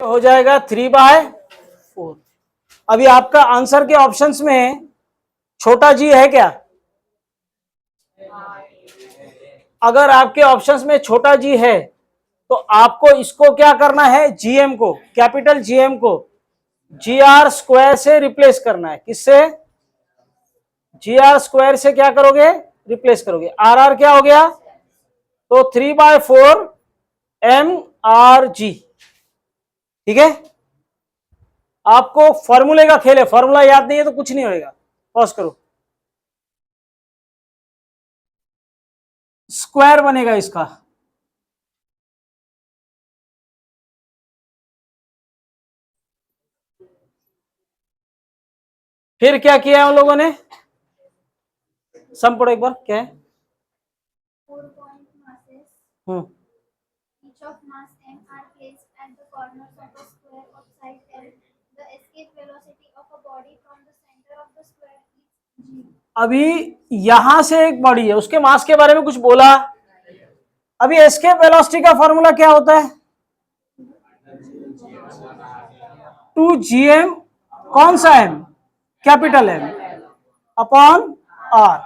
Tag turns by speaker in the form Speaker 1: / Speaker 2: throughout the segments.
Speaker 1: हो जाएगा 3/4। अभी आपका आंसर के ऑप्शंस में छोटा जी है क्या? अगर आपके ऑप्शंस में छोटा जी है तो आपको इसको क्या करना है, जीएम को, कैपिटल जीएम को जीआर स्क्वायर से रिप्लेस करना है। किससे? जीआर स्क्वायर से क्या करोगे? रिप्लेस करोगे। आर आर क्या हो गया? तो 3/4 एम आर जी। ठीक है, आपको फॉर्मूले का खेल है, फॉर्मूला याद नहीं है तो कुछ नहीं होगा। पॉज करो। स्क्वायर बनेगा इसका, फिर क्या किया है उन लोगों ने? सम पढ़ो एक बार, क्या है?
Speaker 2: 4 point masses,
Speaker 1: hmm,
Speaker 2: each of mass m are placed at the corners of a square of side L. The escape velocity of a body from the center of the square is g.
Speaker 1: अभी यहां से एक body है, उसके मास के बारे में कुछ बोला? अभी एस्केप वेलोसिटी का फॉर्मूला क्या होता है? 2gm, कौन सा m? Capital M upon R.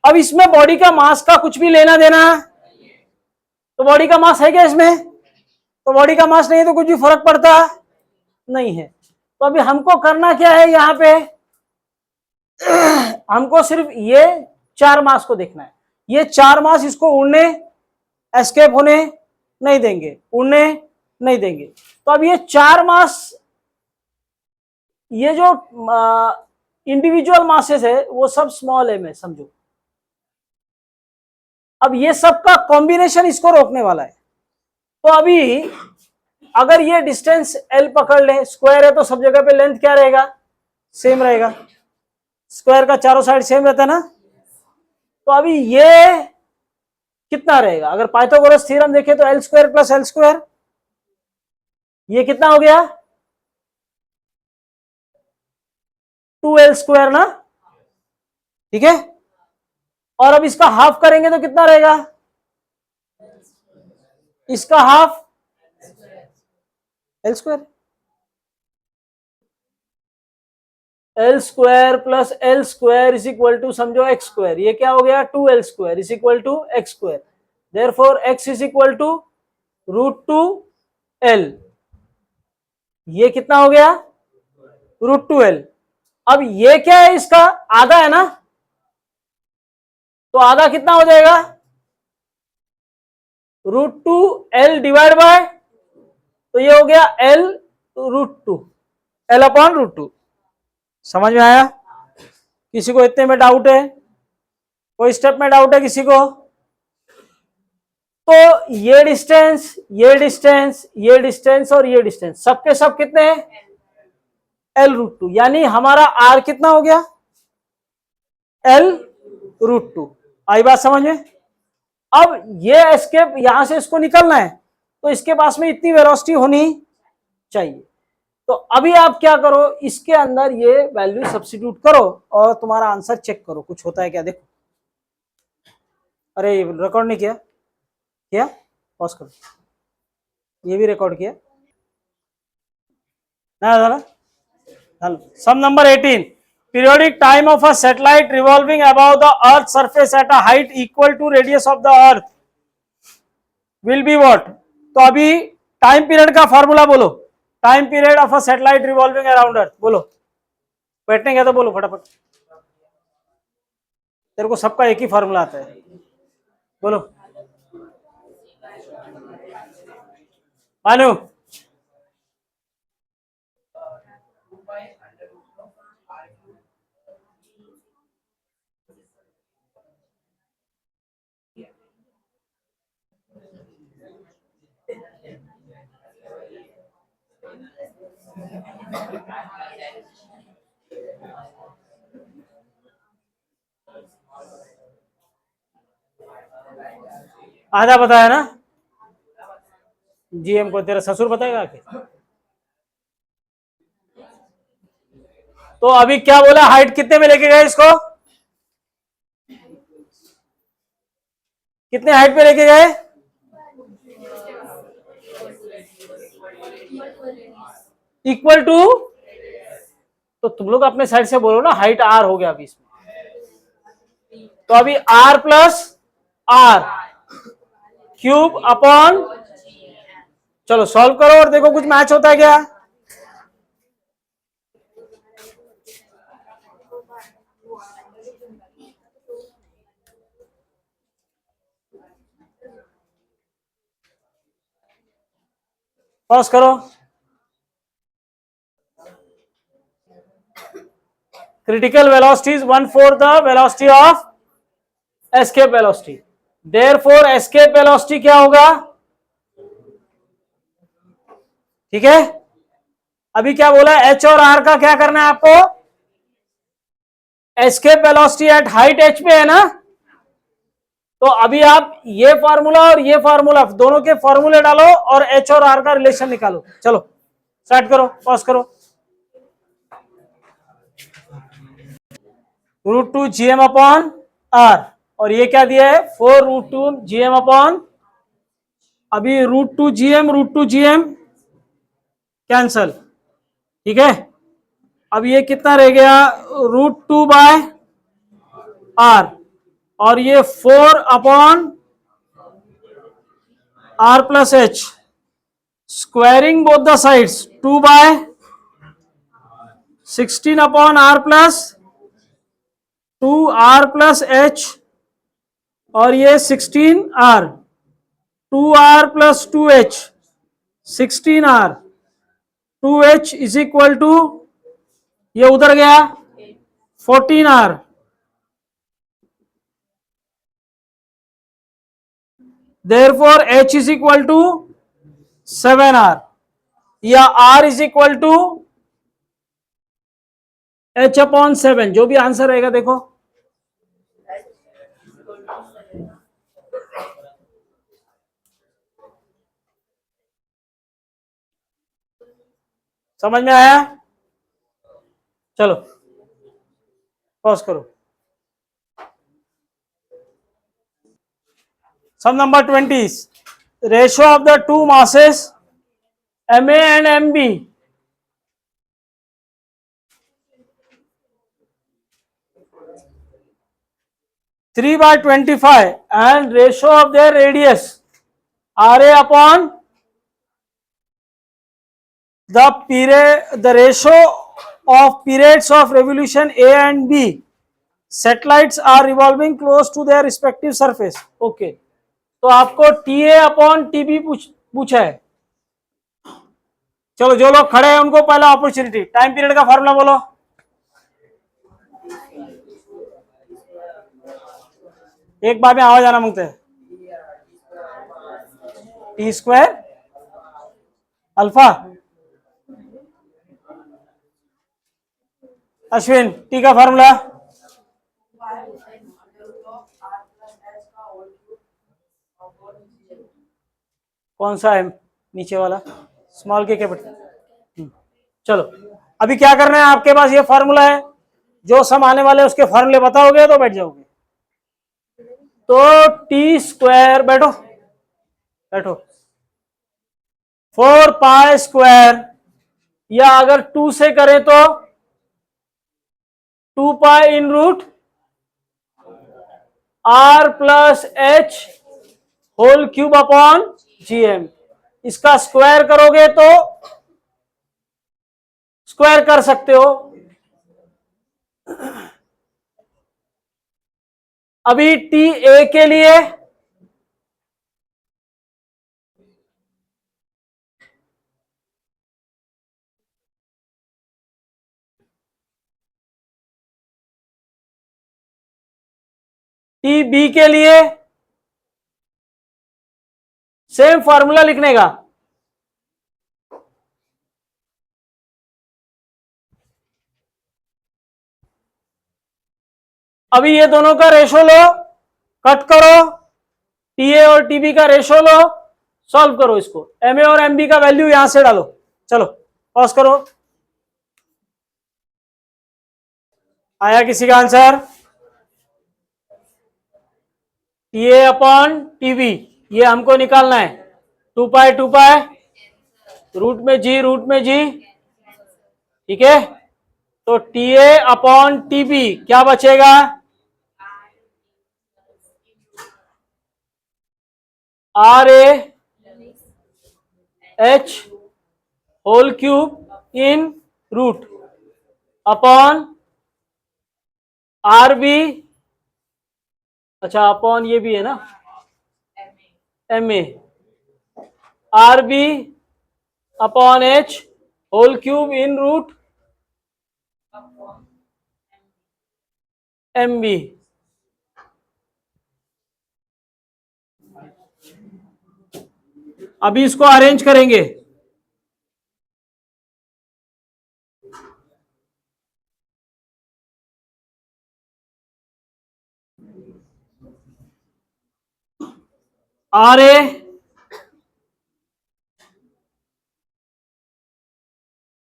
Speaker 1: अब इसमें बॉडी का मास का कुछ भी लेना देना है? तो बॉडी का मास है क्या इसमें? तो बॉडी का मास नहीं है तो कुछ भी फर्क पड़ता नहीं है। तो अभी हमको करना क्या है यहां पे? हमको सिर्फ ये 4 मास को देखना है। ये 4 मास इसको उड़ने, एस्केप होने नहीं देंगे, उड़ने नहीं देंगे। तो अब ये 4 मास, ये जो इंडिविजुअल मासेस है वो सब स्मॉल एम है, समझो। अब ये सब का कॉम्बिनेशन इसको रोकने वाला है। तो अभी अगर ये डिस्टेंस एल पकड़ ले, स्क्वायर है तो सब जगह पे लेंथ क्या रहेगा? सेम रहेगा। स्क्वायर का चारों साइड सेम रहता है ना। तो अभी ये कितना रहेगा? अगर पाइथागोरस थ्योरम देखें तो L square plus L square, ये कितना हो गया? 2l स्क्वायर ना। ठीक है, और अब इसका हाफ करेंगे तो कितना रहेगा? इसका half L square, L square plus L square is equal to, समझो एक्स स्क्वायर। ये क्या हो गया? 2l square is equal to X square. Therefore X is equal to √2l। ये कितना हो गया? √2l। अब ये क्या है? इसका आधा है ना, तो आधा कितना हो जाएगा? √2l डिवाइड बाय, तो ये हो गया l √2, l अपॉन √2। समझ में आया? किसी को इतने में डाउट है? कोई स्टेप में डाउट है किसी को? तो ये डिस्टेंस, ये डिस्टेंस, ये डिस्टेंस और ये डिस्टेंस सबके सब कितने हैं? l√2। यानी हमारा r कितना हो गया? l√2। आई बात समझ में? अब ये एस्केप यहां से इसको निकलना है तो इसके पास में इतनी वेलोसिटी होनी चाहिए। तो अभी आप क्या करो, इसके अंदर ये वैल्यू सब्स्टिट्यूट करो और तुम्हारा आंसर चेक करो कुछ होता है क्या। देखो, अरे रिकॉर्ड नहीं किया? किया? पॉज करो, ये भी रिकॉर्ड किया ना? सम number 18, periodic time of a satellite revolving above the earth surface at a height equal to radius of the earth will be what? तो अभी टाइम पीरियड का फॉर्मूला बोलो। Time period of a satellite revolving around earth बोलो। बैठने गया तो बोलो फटाफट, तेरे को सबका एक ही फॉर्मूला आता है, बोलो। मानू, आधा बताया ना? जीएम को तेरा ससुर बताएगा आके? तो अभी क्या बोला, हाइट कितने में लेके गए इसको? कितने हाइट पे लेके गए? इक्वल टू, तो तुम लोग अपने साइड से बोलो ना, हाइट आर हो गया अभी इसमें, तो अभी R plus R cube upon, चलो सॉल्व करो और देखो कुछ मैच होता है क्या। पॉज करो। Critical velocity is 1/4 the velocity of escape velocity, therefore escape velocity क्या होगा, ठीक है। अभी क्या बोला, एच और आर का क्या करना है आपको, escape velocity at height H पे है ना, तो अभी आप ये फार्मूला और ये फार्मूला दोनों के फार्मूले डालो और एच और आर का रिलेशन निकालो। चलो स्टार्ट करो, पॉज करो। √2 GM अपॉन आर, और ये क्या दिया है, 4√2 GM अपॉन, अभी √2 GM कैंसल, ठीक है। अब ये कितना रह गया, √2 बाय आर, और ये 4 upon R plus H, squaring both the sides 2 by 16 upon R plus 2 R plus H, और ये 16 R, 2 R plus 2 H, 16 R, 2 H is equal to, ये उधर गया 14 R, therefore H is equal to 7 R, या R is equal to H upon 7, जो भी answer रहेगा देखो। समझ में आया, चलो पॉज करो। Sum number 20, ratio of the two masses MA and MB, 3/25, and ratio of their radius RA upon the ratio of periods of revolution A and B. Satellites are revolving close to their respective surface. Okay, तो आपको TA upon TB पूछा है। चलो जो लोग खड़े हैं उनको पहला अपॉर्चुनिटी, टाइम पीरियड का फॉर्मूला बोलो। एक बार में आवाज आना मांगते हैं, T square alpha, Ashwin T का फॉर्मूला, कौन सा है नीचे वाला, स्मॉल के कैपिटल। चलो अभी क्या करना है, आपके पास ये फॉर्मूला है, जो सम आने वाले उसके फॉर्मूले बताओगे तो बैठ जाओगे। तो टी स्क्वायर, बैठो बैठो, 4 पाई स्क्वायर, या अगर 2 से करें तो 2 pi in root R plus H whole cube upon GM। इसका स्क्वायर करोगे तो स्क्वायर कर सकते हो। अभी टी ए के लिए टी बी के लिए सेम फॉर्मूला लिखने का, अभी ये दोनों का रेशो लो, कट करो, टीए और टीबी का रेशो लो, सॉल्व करो इसको, एमए और एमबी का वैल्यू यहां से डालो। चलो पॉज करो, आया किसी का आंसर, टीए अपॉन टीबी, ये हमको निकालना है, 2 पाई रूट में जी, ठीक है। तो T A upon T B क्या बचेगा, R A H whole cube in root upon R B, अच्छा अपॉन ये भी है ना, M A R B upon H whole cube in root M B. अभी इसको अरेंज करेंगे, R A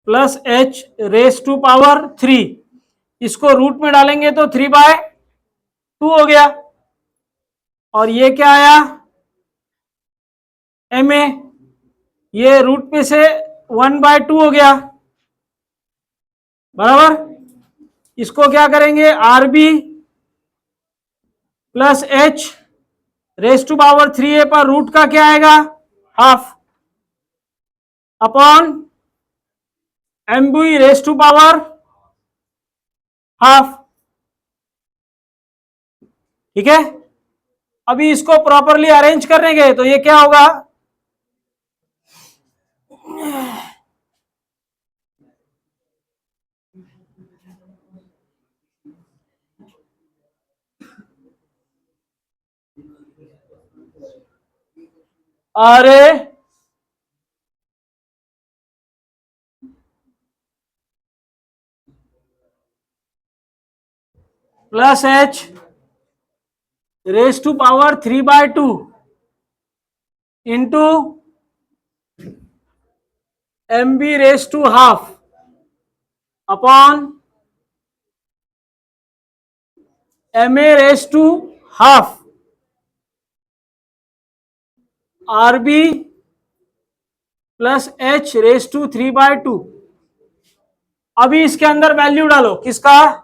Speaker 1: plus H raise to power 3, इसको root में डालेंगे तो 3/2 हो गया, और ये क्या आया एम ए, ये रूट में से 1/2 हो गया, बराबर। इसको क्या करेंगे, R B plus H raise to power 3a पर रूट का क्या आएगा, half upon M B raise to power half, ठीक है। अभी इसको प्रॉपरली अरेंज करने गए तो ये क्या होगा, R A plus H raise to power 3/2 into M B raise to half upon M A raise to half R B plus H raise to 3/2। अभी इसके अंदर वैल्यू डालो किसका,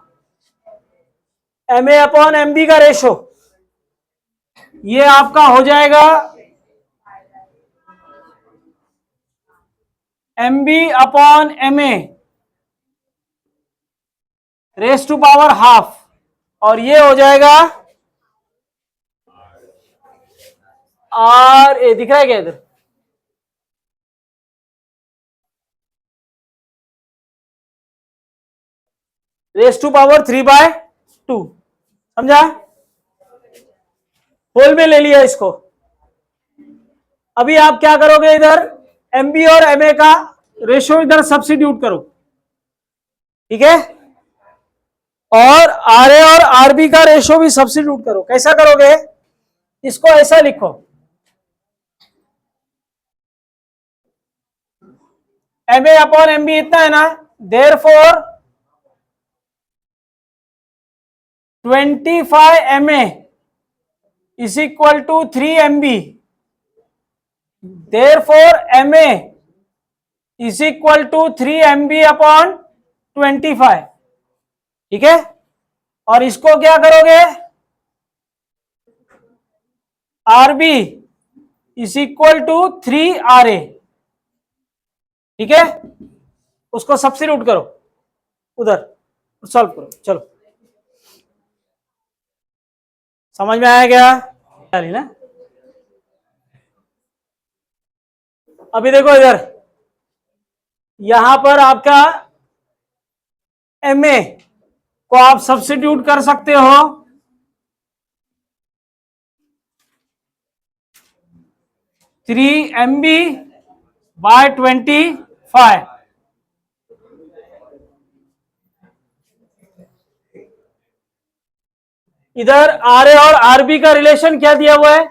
Speaker 1: M A upon M B का ratio, ये आपका हो जाएगा M B upon M A raise to power half, और ये हो जाएगा आर ए, दिख रहा है क्या इधर, रेस टू पावर 3/2, समझा, होल में ले लिया इसको। अभी आप क्या करोगे, इधर एम बी और एम ए का रेशियो इधर सब्स्टिट्यूट करो, ठीक है, और आर ए और आर बी का रेशियो भी सब्स्टिट्यूट करो। कैसा करोगे, इसको ऐसा लिखो, M A upon M B इतना है ना, therefore 25 M A is equal to 3 M B, therefore M A is equal to 3 M B upon 25, ठीक है। और इसको क्या करोगे, R B is equal to 3 R A, ठीक है, उसको सब्स्टिट्यूट करो उधर, सॉल्व करो, चलो समझ में आया क्या, चलिए ना। अभी देखो इधर, यहां पर आपका एम ए को आप सब्स्टिट्यूट कर सकते हो 3 MB/25, इधर आर ए और आर बी का रिलेशन क्या दिया हुआ है,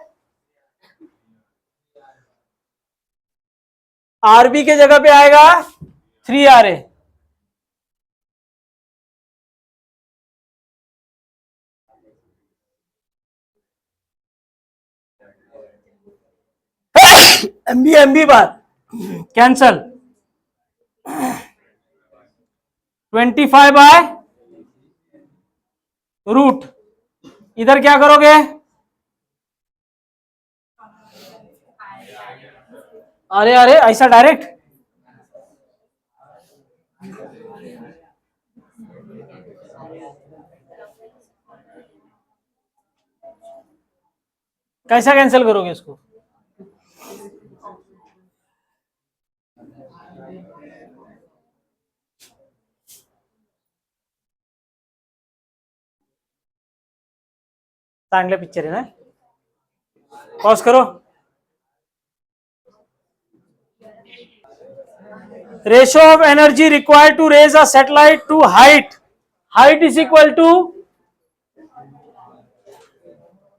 Speaker 1: आर बी के जगह पे आएगा 3 R A, M B bar cancel, 25/√। इधर क्या करोगे? अरे अरे ऐसा डायरेक्ट, कैसा कैंसिल करोगे इसको? चांगलं पिक्चर आहे ना, पॉज करो। Ratio of energy required to raise a satellite to height, height is equal to,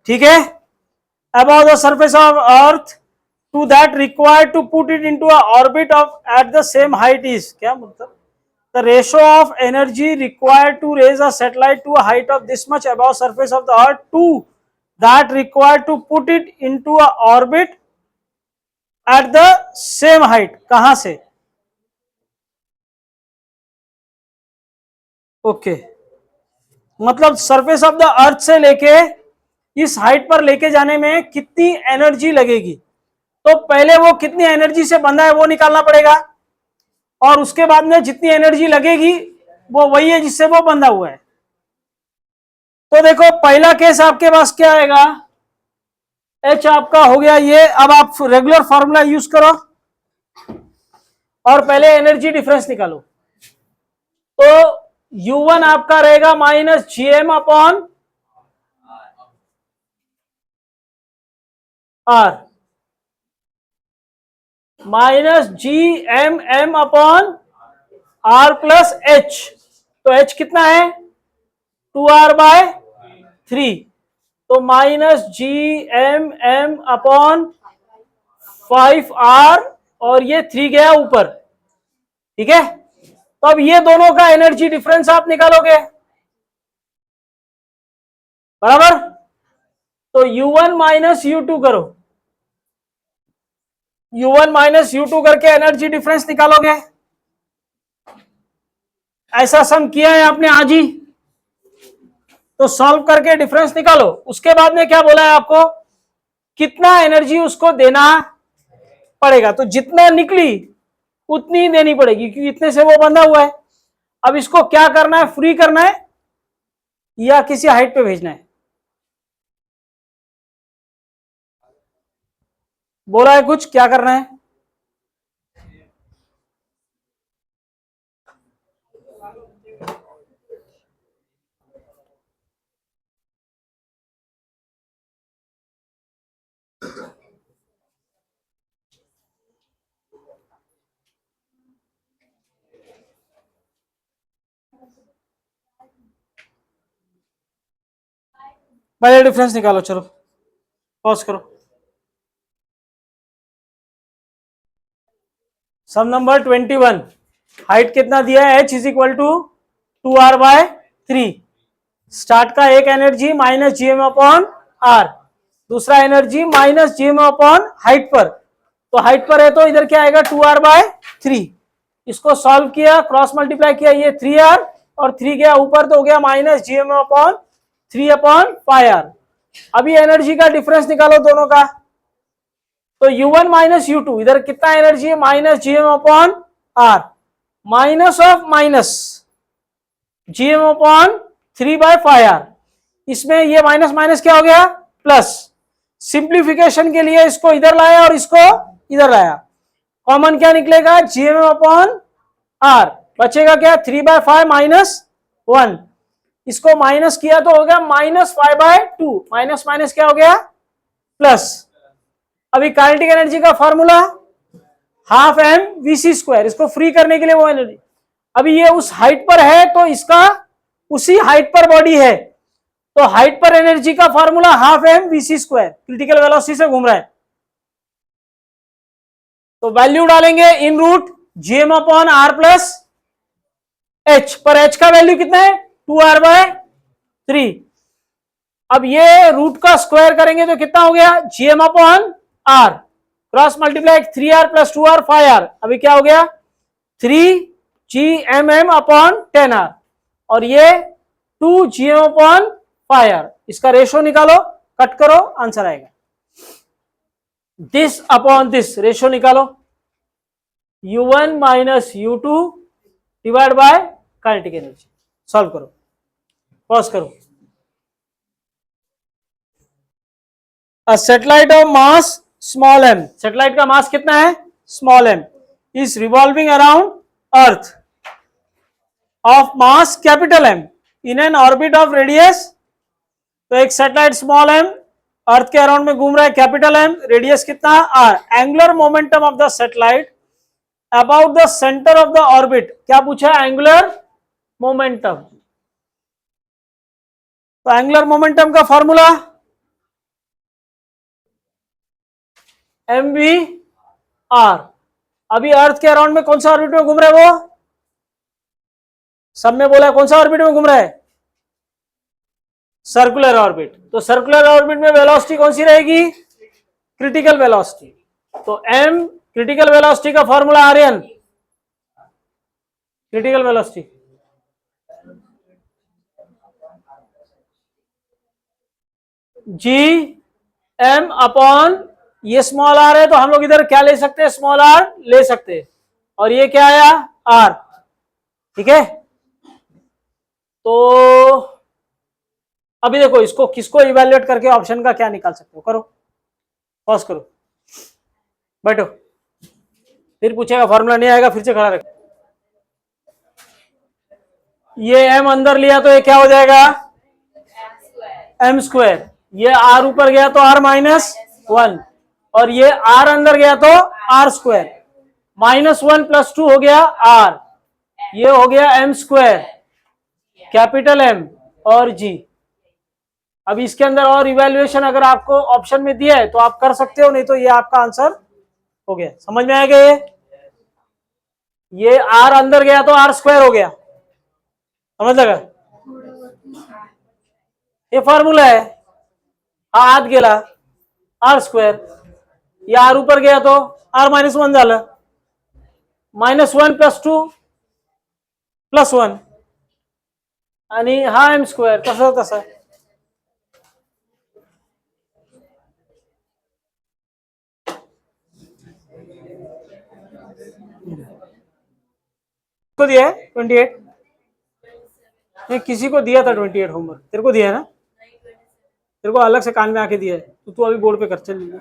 Speaker 1: ठीक है, above the surface of earth to that required to put it into a orbit of at the same height is, क्या मतलब, the ratio of energy required to raise a satellite to a height of this much above surface of the earth to that required to put it into a orbit at the same height, कहां से? Okay मतलब surface of the earth से लेके इस height पर लेके जाने में कितनी एनर्जी लगेगी, तो पहले वो कितनी एनर्जी से बंधा है वो निकालना पड़ेगा, और उसके बाद में जितनी एनर्जी लगेगी वो वही है जिससे वो बंधा हुआ है। तो देखो पहला केस आपके पास क्या आएगा, एच आपका हो गया ये। अब आप रेगुलर फॉर्मूला यूज करो और पहले एनर्जी डिफरेंस निकालो। तो U1 आपका रहेगा -GM upon R, -GMM upon R plus H। तो H कितना है? 2R/3। तो -GMM अपॉन 5R और ये 3 गया ऊपर, ठीक है। तो अब ये दोनों का एनर्जी डिफरेंस आप निकालोगे, बराबर। तो U1 माइनस U2 करो, U1 माइनस U2 करके एनर्जी डिफरेंस निकालोगे। ऐसा सम किया है आपने आज ही, तो सॉल्व करके डिफरेंस निकालो। उसके बाद में क्या बोला है आपको, कितना एनर्जी उसको देना पड़ेगा। तो जितना निकली उतनी ही देनी पड़ेगी क्योंकि इतने से वो बंधा हुआ है। अब इसको क्या करना है, फ्री करना है या किसी हाइट पे भेजना है? बोला है कुछ, क्या करना है? पहले डिफरेंस निकालो, चलो पॉज करो। सम नंबर 21, हाइट कितना दिया है, H is equal to 2R/3। Start का एक एनर्जी -GM अपॉन R, दूसरा एनर्जी -GM अपॉन हाइट पर। तो हाइट पर है तो इधर क्या आएगा, 2R/3। इसको सॉल्व किया, क्रॉस मल्टीप्लाई किया, ये 3R और 3 गया ऊपर तो हो गया -GM अपॉन 3/5R। अभी एनर्जी का डिफरेंस निकालो दोनों का। तो U1 माइनस U2, इधर कितना एनर्जी है, -GM upon R, minus of minus GM upon 3/5R। इसमें ये माइनस माइनस क्या हो गया, प्लस। सिंप्लीफिकेशन के लिए इसको इधर लाया और इसको इधर लाया, कॉमन क्या निकलेगा, GM अपॉन R। बचेगा क्या, 3/5 -1। इसको माइनस किया तो हो गया -5/2, माइनस माइनस क्या हो गया, प्लस। अभी काइनेटिक एनर्जी का फॉर्मूला 12mvc², इसको फ्री करने के लिए वो एनर्जी। अभी ये उस हाइट पर है तो इसका उसी हाइट पर बॉडी है, तो हाइट पर एनर्जी का फॉर्मूला 12mvc², क्रिटिकल वेलोसिटी से घूम रहा है। तो वैल्यू डालेंगे in root GM upon R plus H, पर H का वैल्यू कितना है, 2R/3। अब ये रूट का स्क्वायर करेंगे तो कितना हो गया, GM upon R, cross multiply 3r plus 2r 5r, अभी क्या हो गया 3gmm अपॉन 10r, और ये 2gm अपॉन 5r, इसका रेशो निकालो, कट करो, आंसर आएगा। दिस अपॉन दिस रेशो निकालो, u1 minus u2 divide by kinetic energy, solve करो, पॉज करो। A satellite of mass small m, satellite का मास कितना है small m, is revolving around earth of mass capital M in an orbit of radius, तो एक satellite small m अर्थ के around में घूम रहा है, कैपिटल M, रेडियस कितना r, angular momentum of the satellite about the centre of the orbit, क्या पूछा है एंगुलर मोमेंटम, तो एंगुलर मोमेंटम का फॉर्मूला mv/r, अभी अर्थ के अराउंड में कौन सा ऑर्बिट में घूम रहा है, वो सब में बोला है कौन सा ऑर्बिट में घूम रहा है, सर्कुलर ऑर्बिट, तो सर्कुलर ऑर्बिट में वेलोसिटी कौन सी रहेगी क्रिटिकल वेलोसिटी, तो m क्रिटिकल वेलोसिटी का formula Aryan, critical velocity gm upon, ये स्मॉल आर है तो हम लोग इधर क्या ले सकते हैं स्मॉल आर ले सकते हैं, और ये क्या आया आर, ठीक है। तो अभी देखो इसको किसको इवैल्यूएट करके ऑप्शन का क्या निकाल सकते हो, करो, पॉज करो, बैठो, फिर पूछेगा फॉर्मूला नहीं आएगा फिर से खड़ा रखो, ये m अंदर लिया तो ये क्या हो जाएगा m², ये r ऊपर गया तो r-1, और ये r अंदर गया तो r², -1 + 2 हो गया r, ये हो गया m², कैपिटल M और g। अब इसके अंदर और इवैल्यूएशन अगर आपको ऑप्शन में दिया है तो आप कर सकते हो, नहीं तो ये आपका आंसर हो गया, समझ में आएगा। ये r अंदर गया तो r² हो गया, समझ लगा, ये फॉर्मूला है, आत गेला r², ये r ऊपर गया तो r-1 झालं, -1 + 2 + 1, आणि हा m², तसं तसं को दिया है 28, नहीं किसी को दिया था 28 होमवर्क, तेरे को दिया है ना, तेरे को अलग से कान में आके दिया है, तो तू अभी बोर्ड पे कर चल।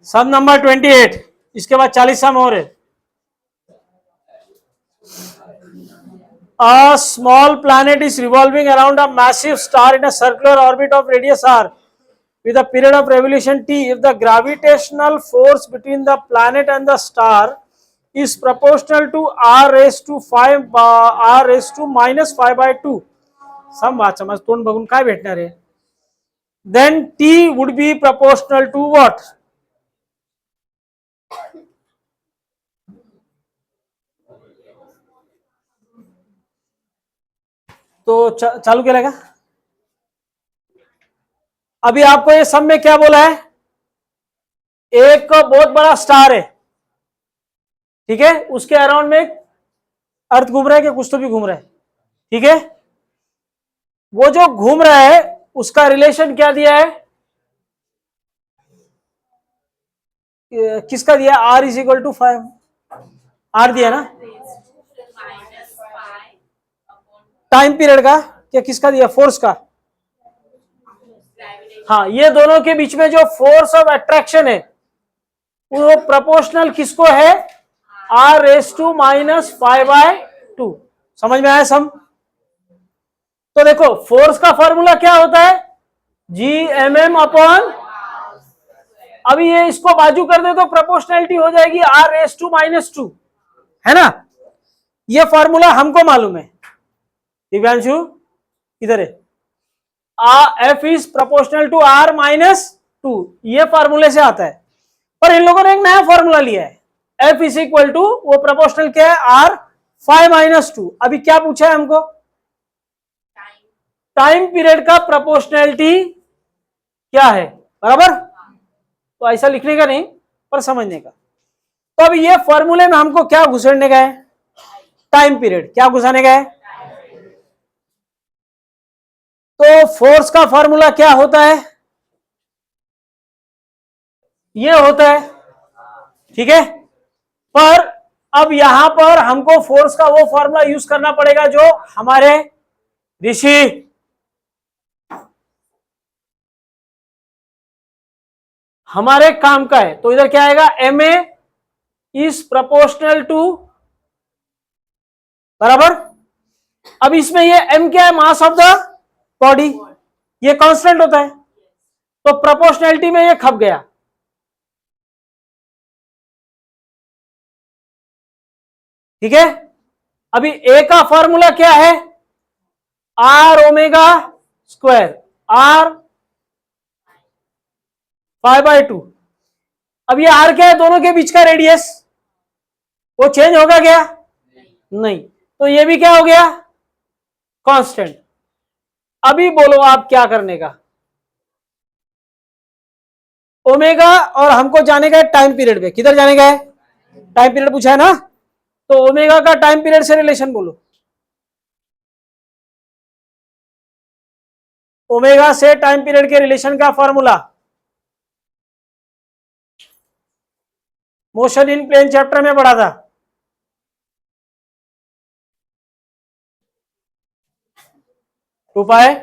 Speaker 1: सम नंबर 28, इसके बाद 40 सम और है। A small planet is revolving around a massive star in a circular orbit of radius r with a period of revolution t. If the gravitational force between the planet and the star is proportional to r⁵ -5/2, सम बात समझ, तोंड बघून काय भेटणार आहे, then t would be proportional to what? तो चालू केला का? अभी आपको ये सब में क्या बोला है, एक बहुत बड़ा स्टार है, ठीक है, उसके अराउंड में अर्थ घूम रहा है, कि कुछ तो भी घूम रहा है, ठीक है, वो जो घूम रहा है उसका रिलेशन क्या दिया है, किसका दिया, r = 5, r दिया ना, टाइम पीरियड का, क्या किसका दिया, फोर्स का, हाँ, ये दोनों के बीच में जो फोर्स ऑफ अट्रैक्शन है वो प्रोपोर्शनल किसको है, r⁻², समझ में आया सम। तो देखो फोर्स का फॉर्मूला क्या होता है, Gmm अपॉन, अभी ये इसको बाजू कर दे तो प्रोपोर्शनलिटी हो जाएगी r⁻², है ना, ये फॉर्मूला हमको मालूम है, दिव्यांशु इधर है, F is proportional to r-2, ये फॉर्मूले से आता है, पर इन लोगों ने एक नया फॉर्मूला लिया है, F = वो प्रोपोर्शनल क्या है, r⁵ अभी क्या पूछा है हमको, टाइम पीरियड का प्रोपोर्शनैलिटी क्या है, बराबर। तो ऐसा लिखने का नहीं पर समझने का। तो अब ये फॉर्मूले में हमको क्या घुसेड़ने का है, टाइम पीरियड। क्या घुसाने का है? तो फोर्स का फॉर्मूला क्या होता है, ये होता है, ठीक है। पर अब यहां पर हमको फोर्स का वो फॉर्मूला यूज करना पड़ेगा जो हमारे ऋषि हमारे काम का है। तो इधर क्या आएगा, M A is proportional to, बराबर। अब इसमें ये एम क्या है, मास ऑफ द बॉडी, ये कांस्टेंट होता है, तो प्रोपोर्शनैलिटी में ये खप गया, ठीक है। अभी ए का फॉर्मूला क्या है, आर ओमेगा स्क्वायर, आर 5/2। अब ये आर क्या है, दोनों के बीच का रेडियस, वो चेंज होगा क्या? नहीं। तो ये भी क्या हो गया, कांस्टेंट। अभी बोलो आप क्या करने का, ओमेगा और हमको जाने का है टाइम पीरियड पे। किधर जाने का है, टाइम पीरियड पूछा है ना, तो ओमेगा का टाइम पीरियड से रिलेशन बोलो। ओमेगा से टाइम पीरियड के रिलेशन का formula motion in plane chapter में पढ़ा था। टू पाए,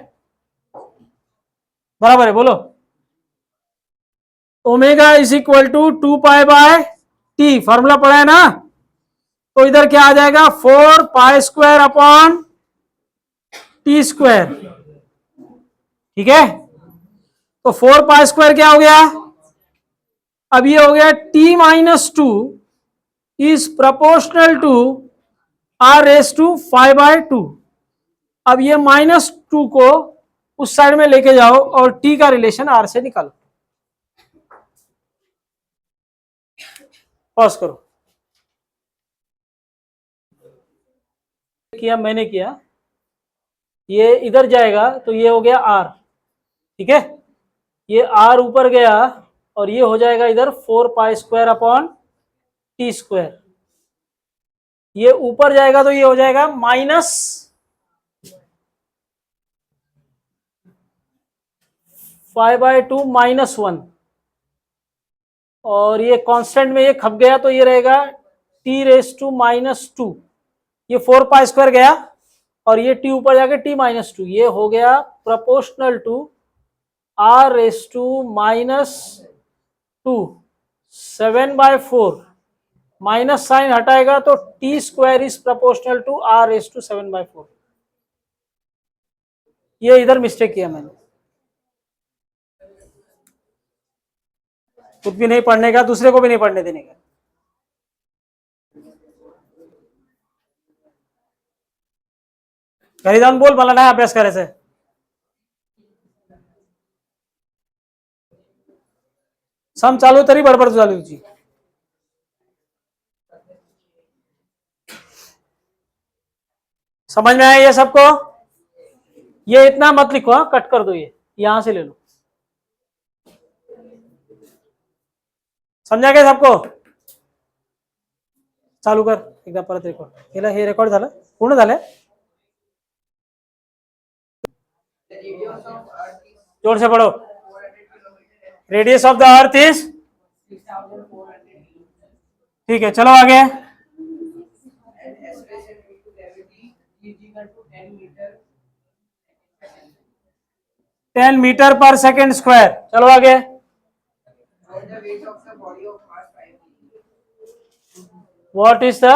Speaker 1: बराबर है, बोलो। ओमेगा इज इक्वल टू 2 पाई/टी, फॉर्मूला पढ़ा है ना। तो इधर क्या आ जाएगा, 4 पाई² अपॉन टी स्क्वायर, ठीक है। तो 4 पाई² क्या हो गया, अब ये हो गया t-2 is proportional to r⁵ अब ये -2 को उस साइड में लेके जाओ और t का रिलेशन r से निकालो। पॉज करो, किया मैंने किया, ये इधर जाएगा तो ये हो गया r, ठीक है। ये r ऊपर गया और ये हो जाएगा इधर 4 पाई² अपॉन टी स्क्वायर। ये ऊपर जाएगा तो ये हो जाएगा -5/2 -1, और ये कांस्टेंट में ये खप गया तो ये रहेगा t⁻²। ये 4 पाई² गया और ये t ऊपर जाके t-2, ये हो गया proportional to r⁻²। 7/4 minus sign हटाएगा तो t² is proportional to r⁻7/4। ये इधर मिस्टेक किया मैंने, खुद भी नहीं पढ़ने का, दूसरे को भी नहीं पढ़ने देने का। घरी जाऊन बोल, मला नाही अभ्यास करायचा आहे। सम चालू तरी बडबड चालू तुझी। समझ में आया ये सबको? ये इतना मत लिखो, हाँ, कट कर दो, ये यहां से ले लो। समझा क्या सबको? चालू कर एकदा परत रेकॉर्ड केलं, हे रेकॉर्ड झालं, पूर्ण झालं, जोर से पढ़ो। Radius of the earth is, ठीक है, चलो आगे। 10 मीटर पर सेकेंड स्क्वायर, चलो आगे। व्हाट इज द,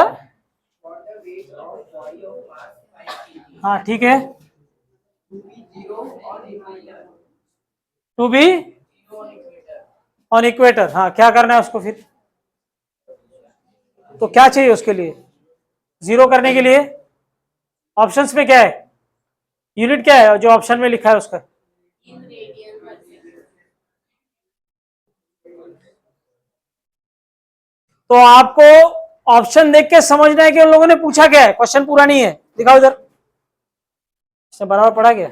Speaker 1: हाँ ठीक है, टू बी ऑन इक्वेटर। हाँ, क्या करना है उसको फिर, तो क्या चाहिए उसके लिए, जीरो करने के लिए ऑप्शंस में क्या है, यूनिट क्या है जो ऑप्शन में लिखा है उसका, तो आपको ऑप्शन देख के समझना है कि उन लोगों ने पूछा क्या है, क्वेश्चन पूरा नहीं है। दिखाओ इधर, इसने बराबर पढ़ा क्या,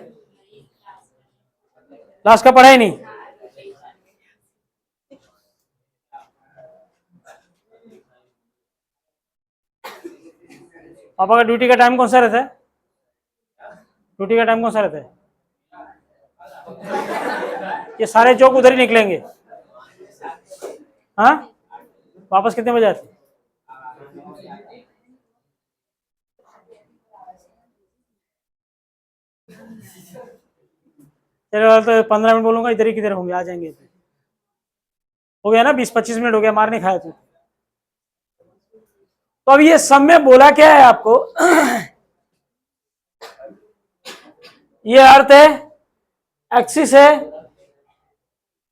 Speaker 1: लास्ट का पढ़ा ही नहीं। पापा का ड्यूटी का टाइम कौन सा रहता है? ड्यूटी का टाइम कौन सा रहता है? ये सारे जोक उधर ही निकलेंगे। हाँ, वापस कितने बजे आते? चलो तो 15 मिनट बोलूंगा, इधर ही किधर होंगे, आ जाएंगे। हो गया ना, 20-25 मिनट हो गया, मार नहीं खाया तू। तो अब ये सब में बोला क्या है आपको? ये अर्थ है, एक्सिस है,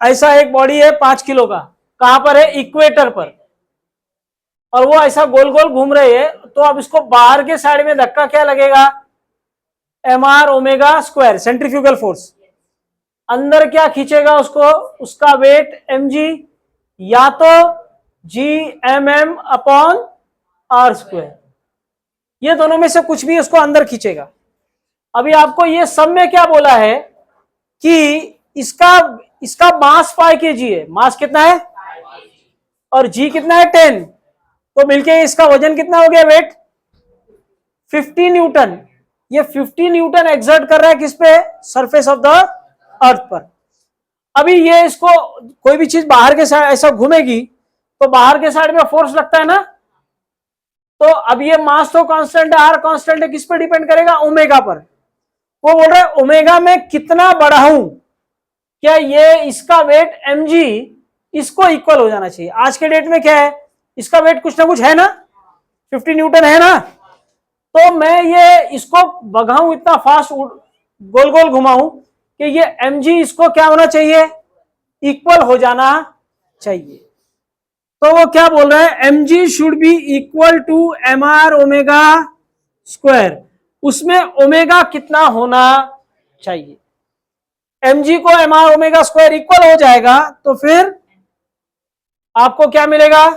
Speaker 1: ऐसा एक बॉडी है 5 किलो का, कहां पर है? इक्वेटर पर, और वो ऐसा गोल गोल घूम रही है। तो अब इसको बाहर के साइड में धक्का क्या लगेगा? mr omega square, centrifugal force. अंदर क्या खींचेगा उसको? उसका वेट mg, या तो gmm अपॉन आर स्क्वायर, ये दोनों में से कुछ भी उसको अंदर खींचेगा। अभी आपको ये सब में क्या बोला है कि इसका मास 5 kg है। मास कितना है? और g कितना है? 10। तो मिलके इसका वजन कितना हो गया? Weight 50 newton. ये 50 न्यूटन एक्सर्ट कर रहा है किस पे? सरफेस ऑफ द अर्थ पर। अभी ये इसको कोई भी चीज बाहर के साइड ऐसा घूमेगी तो बाहर के साइड में फोर्स लगता है ना। तो अब ये मास तो कांस्टेंट है, आर कांस्टेंट है, किस पे डिपेंड करेगा? ओमेगा पर। वो बोल रहा है ओमेगा में कितना बढ़ाऊं, क्या ये इसका वेट mg इसको इक्वल हो जाना चाहिए। आज के डेट में क्या है? इसका वेट कुछ ना कुछ है ना, 50 न्यूटन है ना। तो मैं ये इसको भगाऊं इतना फास्ट, गोल गोल घुमाऊं कि ये mg इसको क्या होना चाहिए? इक्वल हो जाना चाहिए। तो वो क्या बोल रहा है? mg should be equal to mr omega square. उसमें ओमेगा कितना होना चाहिए? mg को mr ओमेगा स्क्वायर इक्वल हो जाएगा तो फिर आपको क्या मिलेगा?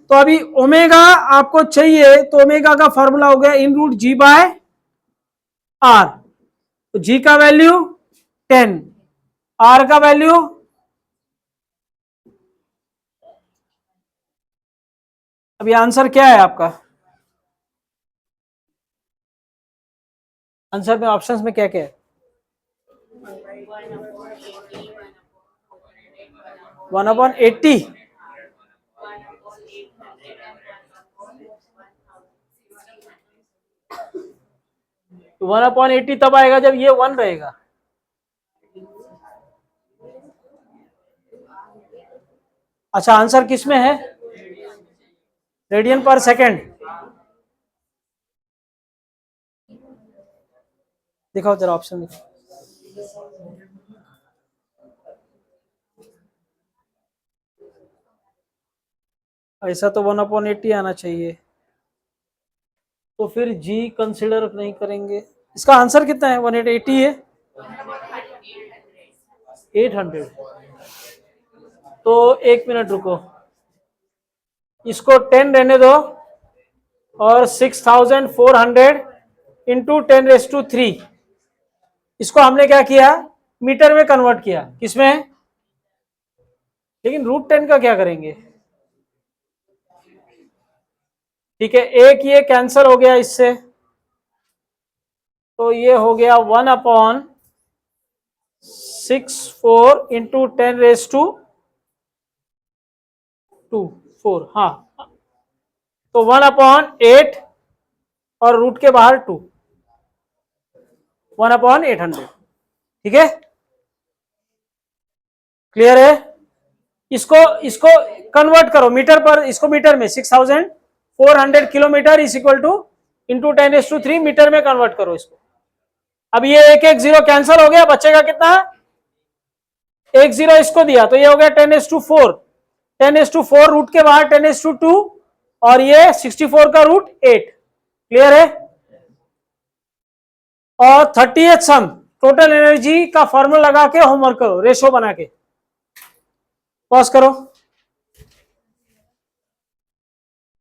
Speaker 1: तो अभी ओमेगा आपको चाहिए, तो ओमेगा का फॉर्मूला हो गया इन रूट जी बाय आर। तो जी का वैल्यू 10, आर का वैल्यू अभी आंसर क्या है आपका? आंसर में ऑप्शंस में क्या क्या है? 1/80। 1/80 तब आएगा जब ये 1 रहेगा। अच्छा, आंसर किस में है? रेडियन पर सेकेंड। दिखाओ जरा ऑप्शन दिखाओ। ऐसा तो 1/80 आना चाहिए, तो फिर जी कंसिडर नहीं करेंगे। इसका आंसर कितना है? 180 है, 800। तो एक मिनट रुको, इसको 10 रहने दो और 6400 इंटू 10⁻³ इसको हमने क्या किया? मीटर में कन्वर्ट किया। किसमें? लेकिन √10 का क्या करेंगे? ठीक है, एक ये कैंसिल हो गया इससे, तो ये हो गया 1/64 इंटू 10⁻²⁴। हाँ, तो 1/8 और रूट के बाहर 2, 1/800। ठीक है, क्लियर है? इसको कन्वर्ट करो मीटर पर, इसको मीटर में 6400 kilometre is equal to into 10⁻³ metre में कन्वर्ट करो इसको। अब ये एक एक जीरो कैंसिल हो गया, बचेगा कितना? एक जीरो इसको दिया तो ये हो गया 10⁻4। 10⁻4 रूट के बाहर 10⁻2 और ये 64 का √8। क्लियर है? और 30th सम टोटल एनर्जी का फॉर्मूला लगा के होमवर्क करो, रेशो बना के। पॉज करो।